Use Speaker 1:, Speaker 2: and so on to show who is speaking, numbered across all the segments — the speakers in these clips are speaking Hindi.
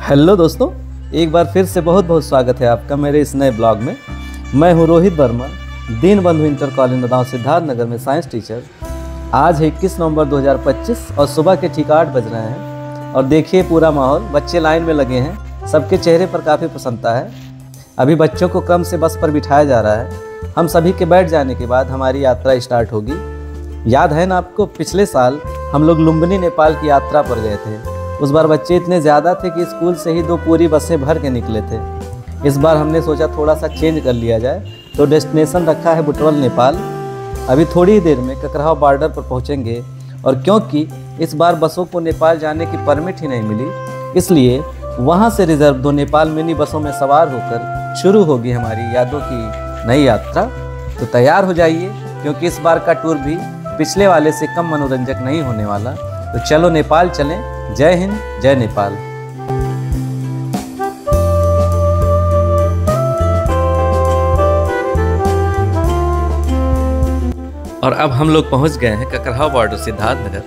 Speaker 1: हेलो दोस्तों, एक बार फिर से बहुत बहुत स्वागत है आपका मेरे इस नए ब्लॉग में। मैं हूं रोहित वर्मा, दीनबंधु इंटर कॉलेज नदाव सिद्धार्थ नगर में साइंस टीचर। आज है 21 नवंबर 2025 और सुबह के ठीक 8 बज रहे हैं। और देखिए पूरा माहौल, बच्चे लाइन में लगे हैं, सबके चेहरे पर काफ़ी प्रसन्नता है। अभी बच्चों को क्रम से बस पर बिठाया जा रहा है। हम सभी के बैठ जाने के बाद हमारी यात्रा स्टार्ट होगी। याद है ना आपको, पिछले साल हम लोग लुम्बिनी नेपाल की यात्रा पर गए थे। उस बार बच्चे इतने ज़्यादा थे कि स्कूल से ही 2 पूरी बसें भर के निकले थे। इस बार हमने सोचा थोड़ा सा चेंज कर लिया जाए, तो डेस्टिनेशन रखा है बुटवल नेपाल। अभी थोड़ी ही देर में ककराव बॉर्डर पर पहुंचेंगे। और क्योंकि इस बार बसों को नेपाल जाने की परमिट ही नहीं मिली, इसलिए वहां से रिजर्व 2 नेपाल मिनी बसों में सवार होकर शुरू होगी हमारी यादों की नई यात्रा। तो तैयार हो जाइए, क्योंकि इस बार का टूर भी पिछले वाले से कम मनोरंजक नहीं होने वाला। तो चलो नेपाल चलें। जय हिंद, जय नेपाल। और अब हम लोग पहुंच गए हैं ककराव बॉर्डर सिद्धार्थ नगर।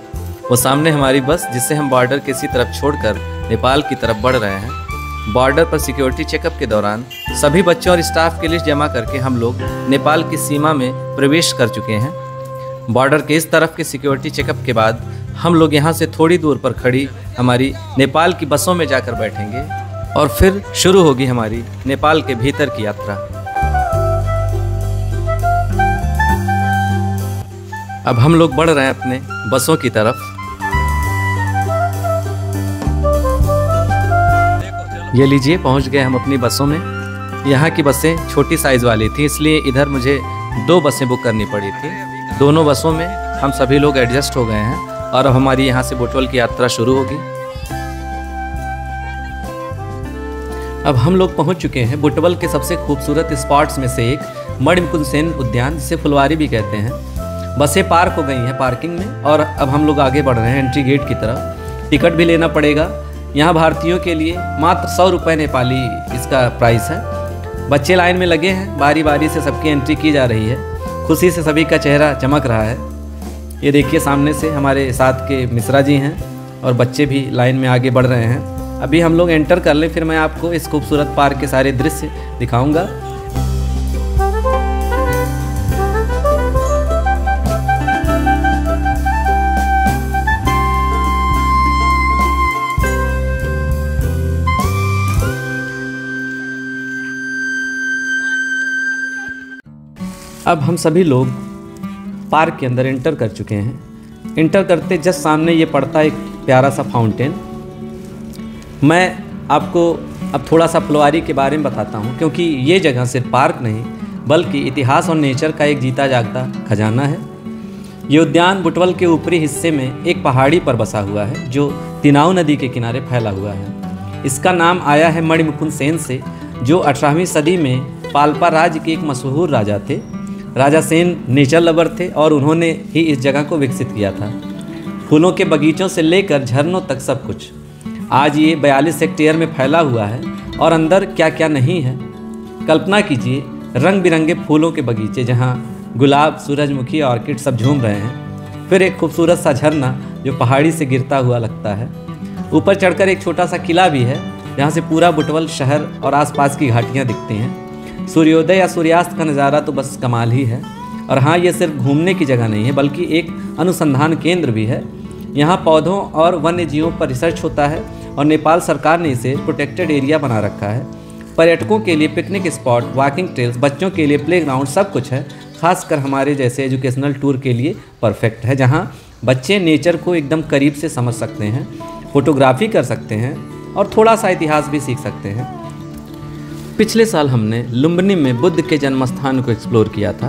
Speaker 1: वो सामने हमारी बस, जिससे हम बॉर्डर की इसी तरफ छोड़कर नेपाल की तरफ बढ़ रहे हैं। बॉर्डर पर सिक्योरिटी चेकअप के दौरान सभी बच्चों और स्टाफ की लिस्ट जमा करके हम लोग नेपाल की सीमा में प्रवेश कर चुके हैं। बॉर्डर के इस तरफ के सिक्योरिटी चेकअप के बाद हम लोग यहाँ से थोड़ी दूर पर खड़ी हमारी नेपाल की बसों में जाकर बैठेंगे और फिर शुरू होगी हमारी नेपाल के भीतर की यात्रा। अब हम लोग बढ़ रहे हैं अपने बसों की तरफ। ये लीजिए, पहुंच गए हम अपनी बसों में। यहाँ की बसें छोटी साइज वाली थी, इसलिए इधर मुझे 2 बसें बुक करनी पड़ी थी। दोनों बसों में हम सभी लोग एडजस्ट हो गए हैं और अब हमारी यहाँ से बुटवल की यात्रा शुरू होगी। अब हम लोग पहुँच चुके हैं बुटवल के सबसे खूबसूरत स्पॉट्स में से एक मणिमुकुंद सेन उद्यान, जिसे फुलवारी भी कहते हैं। बसें पार्क हो गई हैं पार्किंग में और अब हम लोग आगे बढ़ रहे हैं एंट्री गेट की तरफ। टिकट भी लेना पड़ेगा। यहाँ भारतीयों के लिए मात्र 100 रुपये नेपाली इसका प्राइस है। बच्चे लाइन में लगे हैं, बारी बारी से सबकी एंट्री की जा रही है। खुशी से सभी का चेहरा चमक रहा है। ये देखिए, सामने से हमारे साथ के मिश्रा जी हैं और बच्चे भी लाइन में आगे बढ़ रहे हैं। अभी हम लोग एंटर कर लें, फिर मैं आपको इस खूबसूरत पार्क के सारे दृश्य दिखाऊंगा। अब हम सभी लोग पार्क के अंदर एंटर कर चुके हैं। एंटर करते जस्ट सामने ये पड़ता है एक प्यारा सा फाउंटेन। मैं आपको अब थोड़ा सा फुलवारी के बारे में बताता हूँ, क्योंकि ये जगह सिर्फ पार्क नहीं बल्कि इतिहास और नेचर का एक जीता जागता खजाना है। ये उद्यान बुटवल के ऊपरी हिस्से में एक पहाड़ी पर बसा हुआ है, जो तिनाऊ नदी के किनारे फैला हुआ है। इसका नाम आया है मणिमुकुंद सेन से, जो 18वीं सदी में पाल्पा राज्य के एक मशहूर राजा थे। राजा सेन नेचर लवर थे और उन्होंने ही इस जगह को विकसित किया था। फूलों के बगीचों से लेकर झरनों तक सब कुछ। आज ये 42 हेक्टेयर में फैला हुआ है और अंदर क्या क्या नहीं है। कल्पना कीजिए, रंग बिरंगे फूलों के बगीचे जहाँ गुलाब, सूरजमुखी, ऑर्किड सब झूम रहे हैं। फिर एक खूबसूरत सा झरना जो पहाड़ी से गिरता हुआ लगता है। ऊपर चढ़कर एक छोटा सा किला भी है, जहाँ से पूरा बुटवल शहर और आसपास की घाटियाँ दिखती हैं। सूर्योदय या सूर्यास्त का नज़ारा तो बस कमाल ही है। और हाँ, ये सिर्फ घूमने की जगह नहीं है, बल्कि एक अनुसंधान केंद्र भी है। यहाँ पौधों और वन्य जीवों पर रिसर्च होता है और नेपाल सरकार ने इसे प्रोटेक्टेड एरिया बना रखा है। पर्यटकों के लिए पिकनिक स्पॉट, वॉकिंग ट्रेल्स, बच्चों के लिए प्लेग्राउंड, सब कुछ है। खासकर हमारे जैसे एजुकेशनल टूर के लिए परफेक्ट है, जहाँ बच्चे नेचर को एकदम करीब से समझ सकते हैं, फोटोग्राफी कर सकते हैं और थोड़ा सा इतिहास भी सीख सकते हैं। पिछले साल हमने लुम्बिनी में बुद्ध के जन्म स्थान को एक्सप्लोर किया था।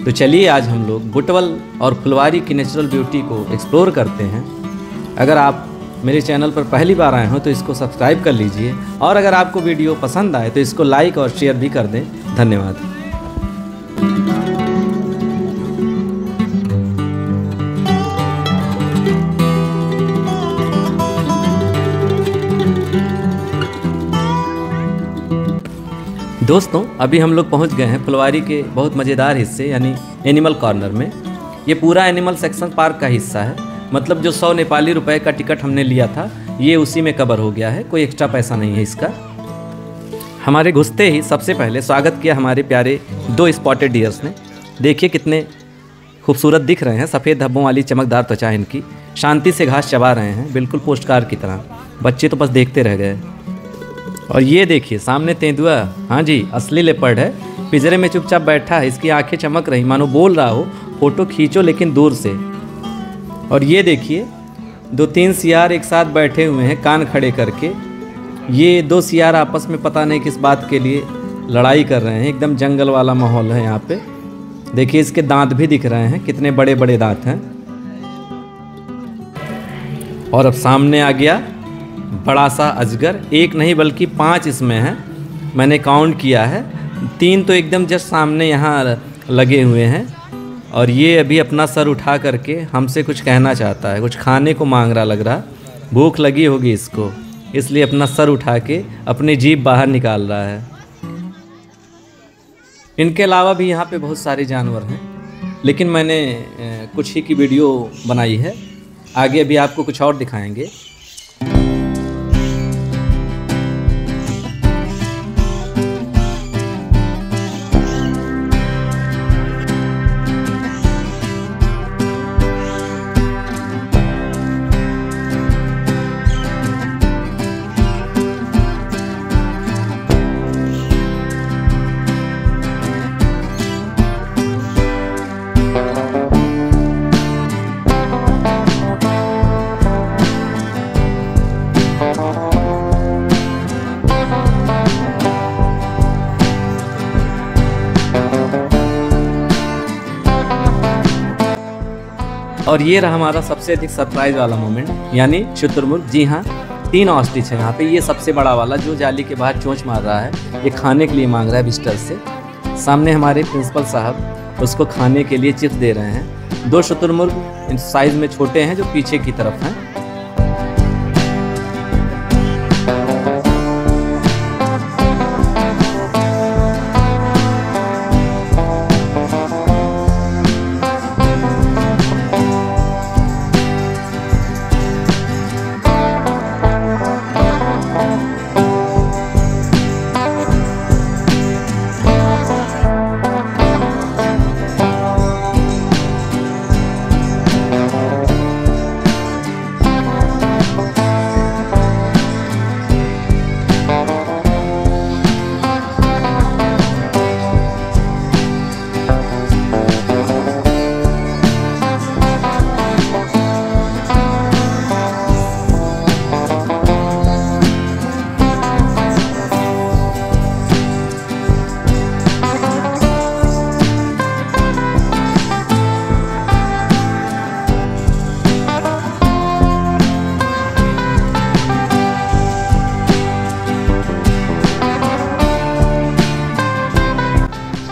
Speaker 1: तो चलिए आज हम लोग बुटवल और फुलवारी की नेचुरल ब्यूटी को एक्सप्लोर करते हैं। अगर आप मेरे चैनल पर पहली बार आए हो तो इसको सब्सक्राइब कर लीजिए, और अगर आपको वीडियो पसंद आए तो इसको लाइक और शेयर भी कर दें। धन्यवाद। दोस्तों, अभी हम लोग पहुंच गए हैं फुलवारी के बहुत मज़ेदार हिस्से यानी एनिमल कॉर्नर में। ये पूरा एनिमल सेक्शन पार्क का हिस्सा है। मतलब जो 100 नेपाली रुपए का टिकट हमने लिया था, ये उसी में कवर हो गया है, कोई एक्स्ट्रा पैसा नहीं है इसका। हमारे घुसते ही सबसे पहले स्वागत किया हमारे प्यारे 2 स्पॉटेड डियर्स ने। देखिए कितने खूबसूरत दिख रहे हैं, सफ़ेद धब्बों वाली चमकदार त्वचा इनकी, शांति से घास चबा रहे हैं बिल्कुल पोस्टकार्ड की तरह। बच्चे तो बस देखते रह गए। और ये देखिए सामने तेंदुआ, हाँ जी असली लेपर्ड है, पिंजरे में चुपचाप बैठा है, इसकी आंखें चमक रही मानो बोल रहा हो फ़ोटो खींचो लेकिन दूर से। और ये देखिए 2-3 सियार एक साथ बैठे हुए हैं कान खड़े करके। ये 2 सियार आपस में पता नहीं किस बात के लिए लड़ाई कर रहे हैं, एकदम जंगल वाला माहौल है यहाँ पे। देखिए इसके दांत भी दिख रहे हैं, कितने बड़े बड़े दांत हैं। और अब सामने आ गया बड़ा सा अजगर, एक नहीं बल्कि 5 इसमें हैं, मैंने काउंट किया है। 3 तो एकदम जस्ट सामने यहाँ लगे हुए हैं। और ये अभी अपना सर उठा करके हमसे कुछ कहना चाहता है, कुछ खाने को मांग रहा लग रहा, भूख लगी होगी इसको, इसलिए अपना सर उठा के अपनी जीभ बाहर निकाल रहा है। इनके अलावा भी यहाँ पे बहुत सारे जानवर हैं, लेकिन मैंने कुछ ही की वीडियो बनाई है, आगे अभी आपको कुछ और दिखाएंगे। और ये रहा हमारा सबसे अधिक सरप्राइज वाला मोमेंट, यानी शुतुरमुर्ग। जी हाँ 3 ऑस्ट्रिच है यहाँ पे। ये सबसे बड़ा वाला जो जाली के बाहर चोंच मार रहा है, ये खाने के लिए मांग रहा है विजिटर से। सामने हमारे प्रिंसिपल साहब उसको खाने के लिए चिप्स दे रहे हैं। 2 शुतुरमुर्ग साइज में छोटे हैं जो पीछे की तरफ हैं।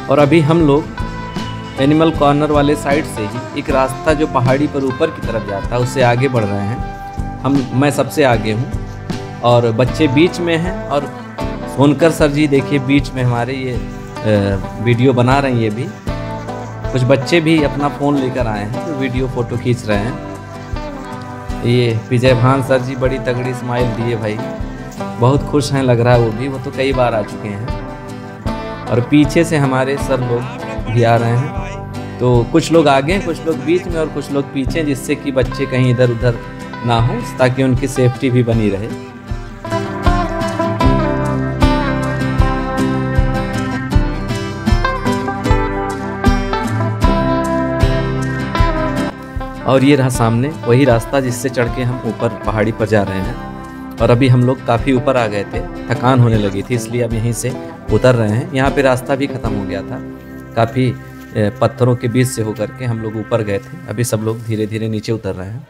Speaker 1: और अभी हम लोग एनिमल कॉर्नर वाले साइड से ही एक रास्ता जो पहाड़ी पर ऊपर की तरफ जाता है उससे आगे बढ़ रहे हैं। मैं सबसे आगे हूँ और बच्चे बीच में हैं। और सोनकर सर जी देखिए बीच में हमारे ये वीडियो बना रहे हैं। ये भी कुछ बच्चे भी अपना फ़ोन लेकर आए हैं जो वीडियो फ़ोटो खींच रहे हैं। ये विजय भान सर जी बड़ी तगड़ी स्माइल दिए भाई, बहुत खुश हैं लग रहा है वो तो कई बार आ चुके हैं। और पीछे से हमारे सर लोग भी आ रहे हैं, तो कुछ लोग आगे हैं, कुछ लोग बीच में और कुछ लोग पीछे, जिससे कि बच्चे कहीं इधर उधर ना हो, ताकि उनकी सेफ्टी भी बनी रहे। और ये रहा सामने वही रास्ता जिससे चढ़ के हम ऊपर पहाड़ी पर जा रहे हैं। और अभी हम लोग काफ़ी ऊपर आ गए थे, थकान होने लगी थी, इसलिए अब यहीं से उतर रहे हैं। यहाँ पे रास्ता भी ख़त्म हो गया था, काफ़ी पत्थरों के बीच से होकर के हम लोग ऊपर गए थे। अभी सब लोग धीरे धीरे नीचे उतर रहे हैं।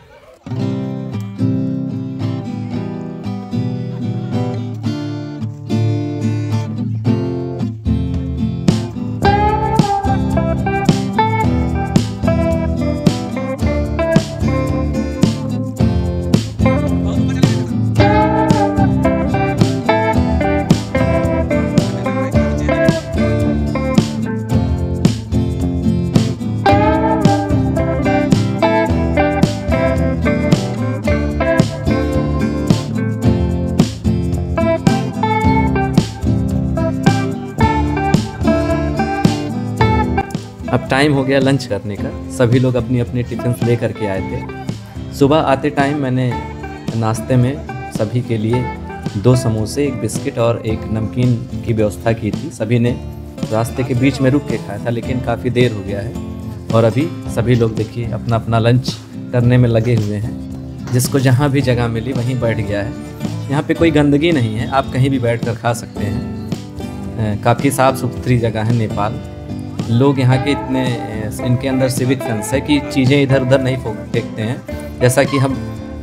Speaker 1: टाइम हो गया लंच करने का। सभी लोग अपनी अपनी टिफ़िन ले करके आए थे। सुबह आते टाइम मैंने नाश्ते में सभी के लिए 2 समोसे, 1 बिस्किट और 1 नमकीन की व्यवस्था की थी। सभी ने रास्ते के बीच में रुक के खाया था, लेकिन काफ़ी देर हो गया है और अभी सभी लोग देखिए अपना अपना लंच करने में लगे हुए हैं। जिसको जहाँ भी जगह मिली वहीं बैठ गया है। यहाँ पे कोई गंदगी नहीं है, आप कहीं भी बैठ कर खा सकते हैं। काफ़ी साफ़ सुथरी जगह है नेपाल। लोग यहाँ के इतने इनके अंदर सिविक सेंस है कि चीज़ें इधर उधर नहीं फेंकते हैं। जैसा कि हम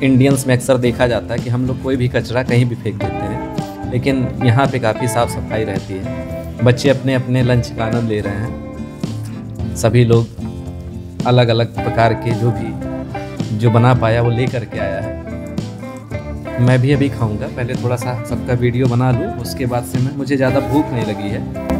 Speaker 1: इंडियंस में अक्सर देखा जाता है कि हम लोग कोई भी कचरा कहीं भी फेंक देते हैं, लेकिन यहाँ पे काफ़ी साफ़ सफाई रहती है। बच्चे अपने अपने लंच का आनंद ले रहे हैं। सभी लोग अलग अलग प्रकार के जो बना पाया वो ले करके आया है। मैं भी अभी खाऊंगा, पहले थोड़ा सा सबका वीडियो बना लूँ, उसके बाद से मुझे ज़्यादा भूख नहीं लगी है।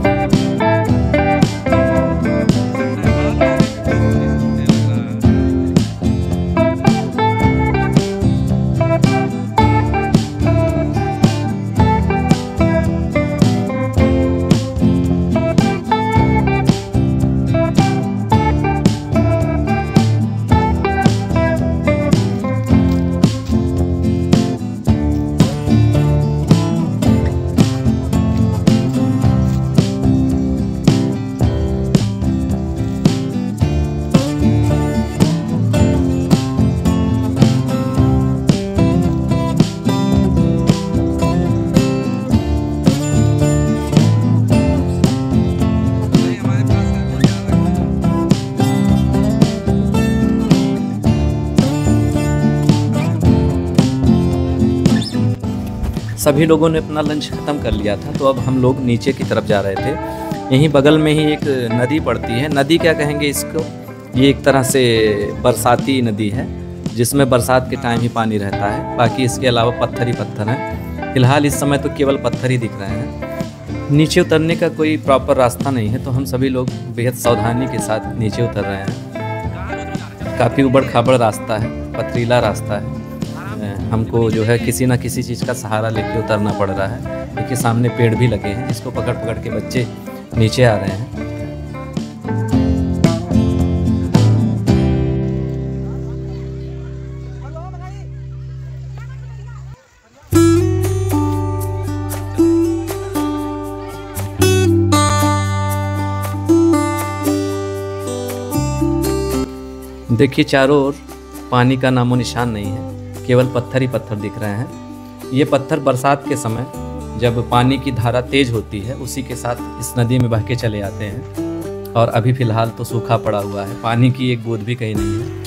Speaker 1: सभी लोगों ने अपना लंच ख़त्म कर लिया था, तो अब हम लोग नीचे की तरफ जा रहे थे। यहीं बगल में ही एक नदी पड़ती है। नदी क्या कहेंगे इसको, ये एक तरह से बरसाती नदी है जिसमें बरसात के टाइम ही पानी रहता है। बाकी इसके अलावा पत्थर ही पत्थर हैं। फ़िलहाल इस समय तो केवल पत्थर ही दिख रहे हैं। नीचे उतरने का कोई प्रॉपर रास्ता नहीं है, तो हम सभी लोग बेहद सावधानी के साथ नीचे उतर रहे हैं। काफ़ी उबड़ खाबड़ रास्ता है, पथरीला रास्ता है। हमको जो है किसी न किसी चीज़ का सहारा लेके उतरना पड़ रहा है। देखिए सामने पेड़ भी लगे हैं, जिसको पकड़ पकड़ के बच्चे नीचे आ रहे हैं। देखिए चारों ओर पानी का नामो निशान नहीं है, केवल पत्थर ही पत्थर दिख रहे हैं। ये पत्थर बरसात के समय जब पानी की धारा तेज होती है उसी के साथ इस नदी में बह के चले आते हैं। और अभी फ़िलहाल तो सूखा पड़ा हुआ है, पानी की एक बूंद भी कहीं नहीं है।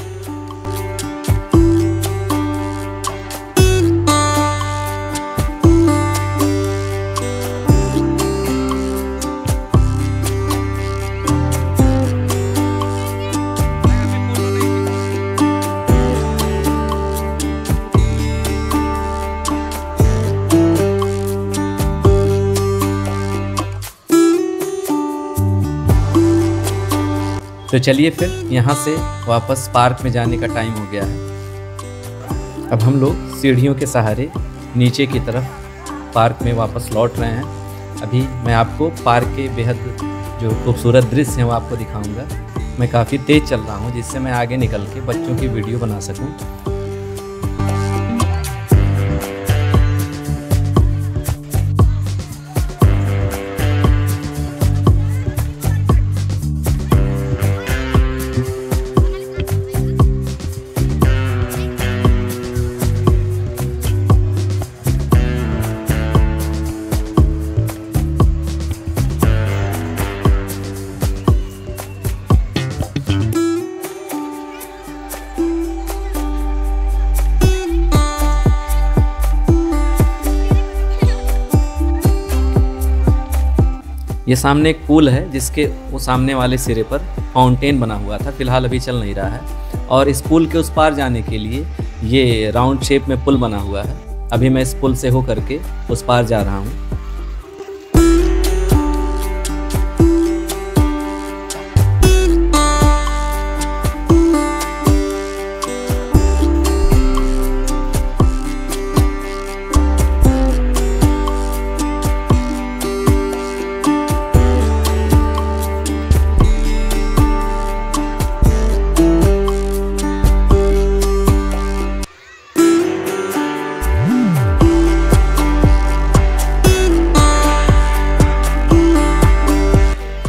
Speaker 1: तो चलिए फिर यहाँ से वापस पार्क में जाने का टाइम हो गया है। अब हम लोग सीढ़ियों के सहारे नीचे की तरफ पार्क में वापस लौट रहे हैं। अभी मैं आपको पार्क के बेहद जो खूबसूरत दृश्य हैं वो आपको दिखाऊंगा। मैं काफ़ी तेज़ चल रहा हूँ जिससे मैं आगे निकल के बच्चों की वीडियो बना सकूँ। ये सामने एक पुल है जिसके वो सामने वाले सिरे पर फाउंटेन बना हुआ था, फिलहाल अभी चल नहीं रहा है। और इस पुल के उस पार जाने के लिए ये राउंड शेप में पुल बना हुआ है। अभी मैं इस पुल से हो करके उस पार जा रहा हूँ।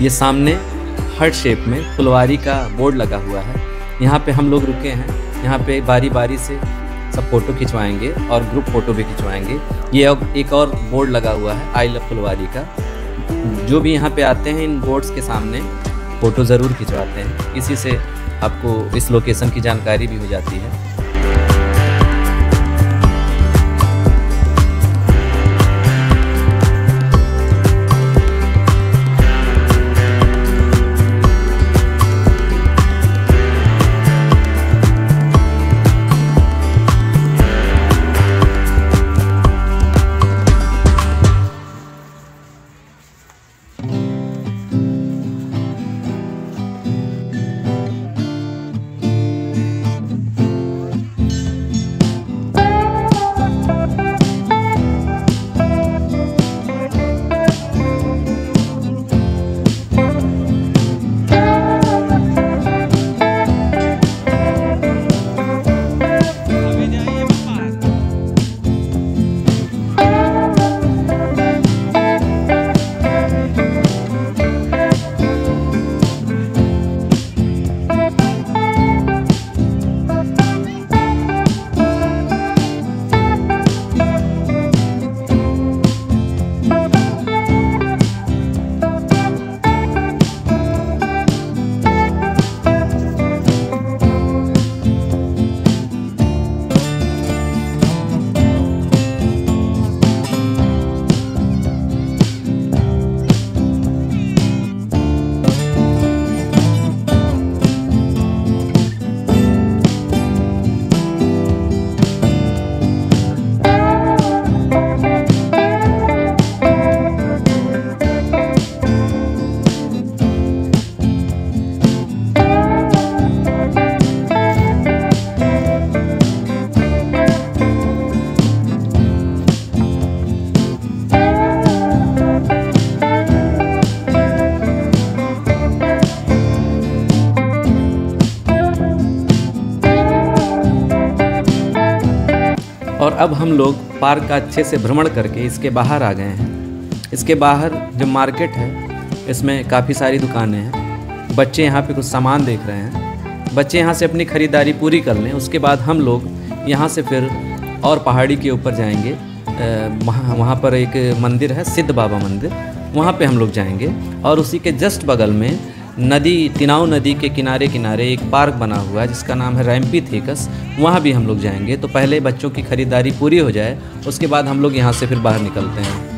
Speaker 1: ये सामने हार्ट शेप में फुलवारी का बोर्ड लगा हुआ है। यहाँ पे हम लोग रुके हैं। यहाँ पे बारी बारी से सब फ़ोटो खिंचवाएंगे और ग्रुप फ़ोटो भी खिंचवाएंगे। ये अब एक और बोर्ड लगा हुआ है आई लव फुलवारी का। जो भी यहाँ पे आते हैं इन बोर्ड्स के सामने फ़ोटो ज़रूर खिंचवाते हैं। इसी से आपको इस लोकेशन की जानकारी भी हो जाती है। और अब हम लोग पार्क का अच्छे से भ्रमण करके इसके बाहर आ गए हैं। इसके बाहर जो मार्केट है इसमें काफ़ी सारी दुकानें हैं। बच्चे यहाँ पे कुछ सामान देख रहे हैं। बच्चे यहाँ से अपनी ख़रीदारी पूरी कर लें, उसके बाद हम लोग यहाँ से फिर और पहाड़ी के ऊपर जाएंगे। वहाँ पर एक मंदिर है सिद्ध बाबा मंदिर, वहाँ पे हम लोग जाएंगे। और उसी के जस्ट बगल में नदी, तिनाव नदी के किनारे किनारे एक पार्क बना हुआ है जिसका नाम है रैम्पीथेकस, वहाँ भी हम लोग जाएंगे। तो पहले बच्चों की ख़रीदारी पूरी हो जाए, उसके बाद हम लोग यहाँ से फिर बाहर निकलते हैं।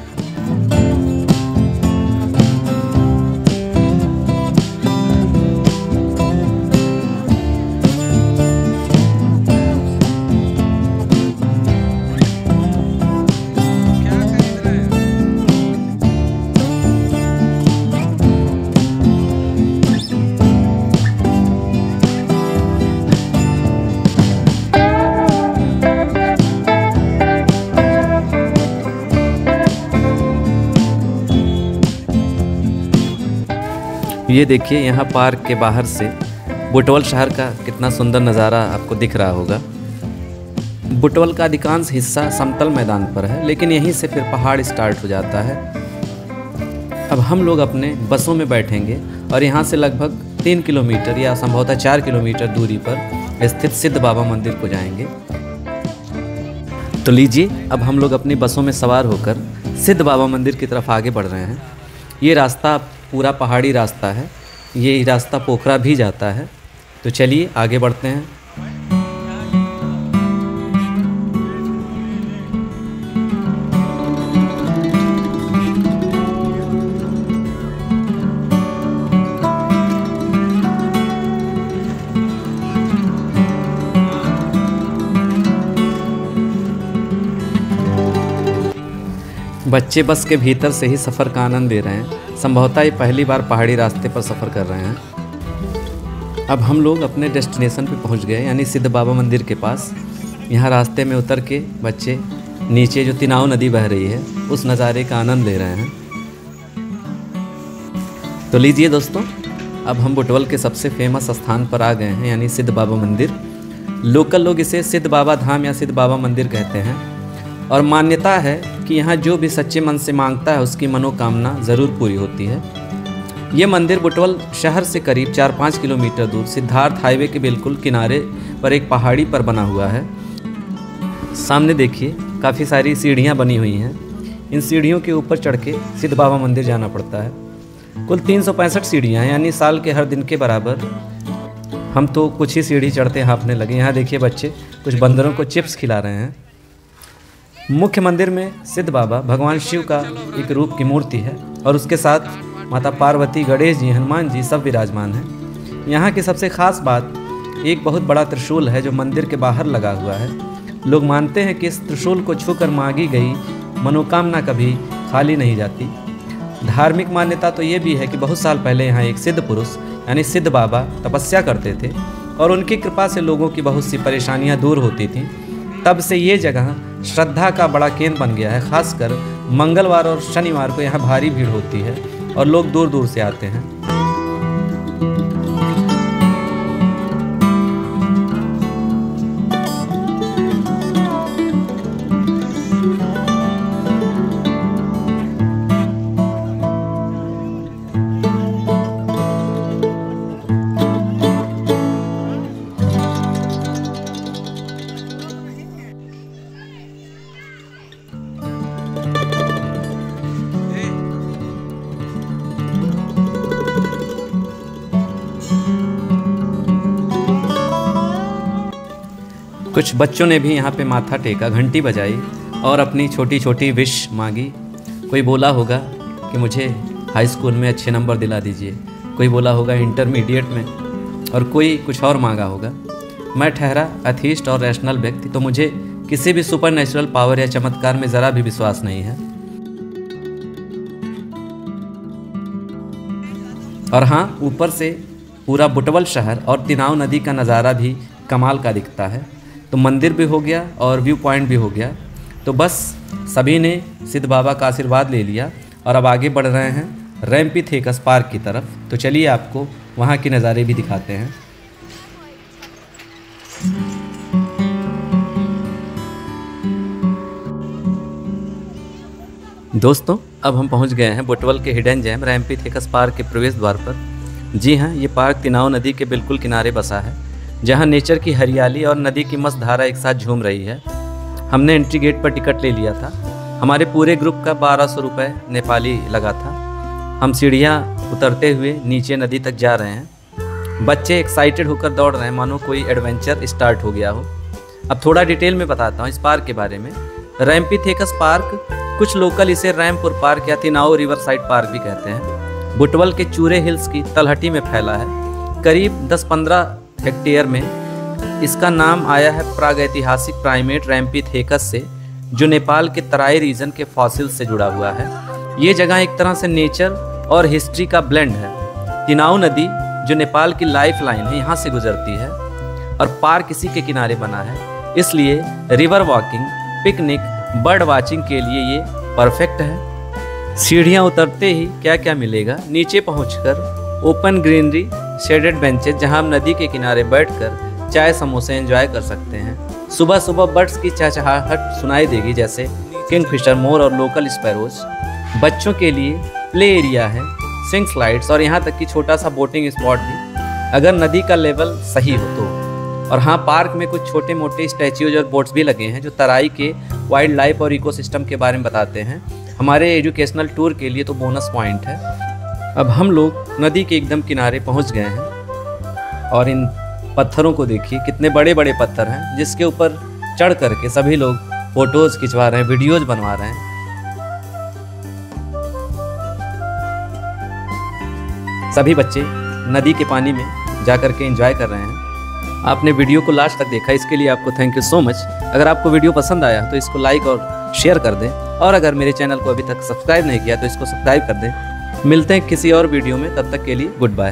Speaker 1: ये देखिए यहाँ पार्क के बाहर से बुटवल शहर का कितना सुंदर नज़ारा आपको दिख रहा होगा। बुटवल का अधिकांश हिस्सा समतल मैदान पर है, लेकिन यहीं से फिर पहाड़ स्टार्ट हो जाता है। अब हम लोग अपने बसों में बैठेंगे और यहाँ से लगभग 3 किलोमीटर या संभवतः 4 किलोमीटर दूरी पर स्थित सिद्ध बाबा मंदिर को जाएंगे। तो लीजिए, अब हम लोग अपनी बसों में सवार होकर सिद्ध बाबा मंदिर की तरफ आगे बढ़ रहे हैं। ये रास्ता पूरा पहाड़ी रास्ता है, ये रास्ता पोखरा भी जाता है। तो चलिए आगे बढ़ते हैं। बच्चे बस के भीतर से ही सफ़र का आनंद ले रहे हैं। संभवतः ये पहली बार पहाड़ी रास्ते पर सफ़र कर रहे हैं। अब हम लोग अपने डेस्टिनेशन पे पहुंच गए, यानी सिद्ध बाबा मंदिर के पास। यहाँ रास्ते में उतर के बच्चे नीचे जो तिनाव नदी बह रही है उस नज़ारे का आनंद ले रहे हैं। तो लीजिए दोस्तों, अब हम बुटवल के सबसे फेमस स्थान पर आ गए हैं, यानी सिद्ध बाबा मंदिर। लोकल लोग इसे सिद्ध बाबा धाम या सिद्ध बाबा मंदिर कहते हैं। और मान्यता है कि यहाँ जो भी सच्चे मन से मांगता है उसकी मनोकामना ज़रूर पूरी होती है। ये मंदिर बुटवल शहर से करीब 4-5 किलोमीटर दूर सिद्धार्थ हाईवे के बिल्कुल किनारे पर एक पहाड़ी पर बना हुआ है। सामने देखिए काफ़ी सारी सीढ़ियाँ बनी हुई हैं। इन सीढ़ियों के ऊपर चढ़ के सिद्ध बाबा मंदिर जाना पड़ता है। कुल 365 सीढ़ियाँ हैं, यानी साल के हर दिन के बराबर। हम तो कुछ ही सीढ़ी चढ़ते हाँफने लगे। यहाँ देखिए बच्चे कुछ बंदरों को चिप्स खिला रहे हैं। मुख्य मंदिर में सिद्ध बाबा भगवान शिव का एक रूप की मूर्ति है और उसके साथ माता पार्वती, गणेश जी, हनुमान जी सब विराजमान हैं। यहाँ की सबसे खास बात एक बहुत बड़ा त्रिशूल है जो मंदिर के बाहर लगा हुआ है। लोग मानते हैं कि इस त्रिशूल को छूकर मांगी गई मनोकामना कभी खाली नहीं जाती। धार्मिक मान्यता तो ये भी है कि बहुत साल पहले यहाँ एक सिद्ध पुरुष यानी सिद्ध बाबा तपस्या करते थे और उनकी कृपा से लोगों की बहुत सी परेशानियाँ दूर होती थीं। तब से ये जगह श्रद्धा का बड़ा केंद्र बन गया है। खासकर मंगलवार और शनिवार को यहाँ भारी भीड़ होती है और लोग दूर दूर से आते हैं। कुछ बच्चों ने भी यहाँ पे माथा टेका, घंटी बजाई और अपनी छोटी छोटी विश मांगी। कोई बोला होगा कि मुझे हाई स्कूल में अच्छे नंबर दिला दीजिए, कोई बोला होगा इंटरमीडिएट में, और कोई कुछ और मांगा होगा। मैं ठहरा एथीस्ट और रैशनल व्यक्ति, तो मुझे किसी भी सुपर नेचुरल पावर या चमत्कार में ज़रा भी विश्वास नहीं है। और हाँ, ऊपर से पूरा बुटवल शहर और तिनाव नदी का नज़ारा भी कमाल का दिखता है। तो मंदिर भी हो गया और व्यू पॉइंट भी हो गया। तो बस सभी ने सिद्ध बाबा का आशीर्वाद ले लिया और अब आगे बढ़ रहे हैं रैम्पीथेकस पार्क की तरफ। तो चलिए आपको वहाँ के नज़ारे भी दिखाते हैं। दोस्तों, अब हम पहुँच गए हैं बुटवल के हिडन जेम रैम्पीथेकस पार्क के प्रवेश द्वार पर। जी हाँ, ये पार्क तिनाव नदी के बिल्कुल किनारे बसा है, जहाँ नेचर की हरियाली और नदी की मस्त धारा एक साथ झूम रही है। हमने एंट्री गेट पर टिकट ले लिया था। हमारे पूरे ग्रुप का 1200 रुपये नेपाली लगा था। हम सीढ़ियाँ उतरते हुए नीचे नदी तक जा रहे हैं। बच्चे एक्साइटेड होकर दौड़ रहे हैं, मानो कोई एडवेंचर स्टार्ट हो गया हो। अब थोड़ा डिटेल में बताता हूँ इस पार्क के बारे में। रैम्पीथेकस पार्क, कुछ लोकल इसे रैमपुर पार्क या तिनाव रिवर साइड पार्क भी कहते हैं, बुटवल के चूरे हिल्स की तलहटी में फैला है। करीब 10-15 हेक्टेयर में। इसका नाम आया है प्रागैतिहासिक प्राइमेट रैम्पीथेकस से, जो नेपाल के तराई रीजन के फॉसिल से जुड़ा हुआ है। ये जगह एक तरह से नेचर और हिस्ट्री का ब्लेंड है। तिनाव नदी, जो नेपाल की लाइफ लाइन है, यहाँ से गुजरती है और पार्क इसी के किनारे बना है। इसलिए river walking, picnic, bird watching के लिए ये परफेक्ट है। सीढ़ियाँ उतरते ही क्या क्या मिलेगा। नीचे पहुँचकर ओपन ग्रीनरी, शेडेड बेंचेज, जहां हम नदी के किनारे बैठकर चाय समोसे एंजॉय कर सकते हैं। सुबह सुबह बर्ड्स की चहचहाहट सुनाई देगी, जैसे किंगफिशर, मोर और लोकल स्पैरोज। बच्चों के लिए प्ले एरिया है, स्विंग स्लाइड्स और यहाँ तक कि छोटा सा बोटिंग स्पॉट भी, अगर नदी का लेवल सही हो तो। और हाँ, पार्क में कुछ छोटे मोटे स्टैच्यूज और बोट्स भी लगे हैं जो तराई के वाइल्ड लाइफ और इकोसिस्टम के बारे में बताते हैं। हमारे एजुकेशनल टूर के लिए तो बोनस पॉइंट है। अब हम लोग नदी के एकदम किनारे पहुंच गए हैं और इन पत्थरों को देखिए, कितने बड़े बड़े पत्थर हैं जिसके ऊपर चढ़ करके सभी लोग फोटोज़ खिंचवा रहे हैं, वीडियोज़ बनवा रहे हैं। सभी बच्चे नदी के पानी में जाकर के एंजॉय कर रहे हैं। आपने वीडियो को लास्ट तक देखा, इसके लिए आपको थैंक यू सो मच। अगर आपको वीडियो पसंद आया तो इसको लाइक और शेयर कर दें, और अगर मेरे चैनल को अभी तक सब्सक्राइब नहीं किया तो इसको सब्सक्राइब कर दें। मिलते हैं किसी और वीडियो में, तब तक के लिए गुड बाय।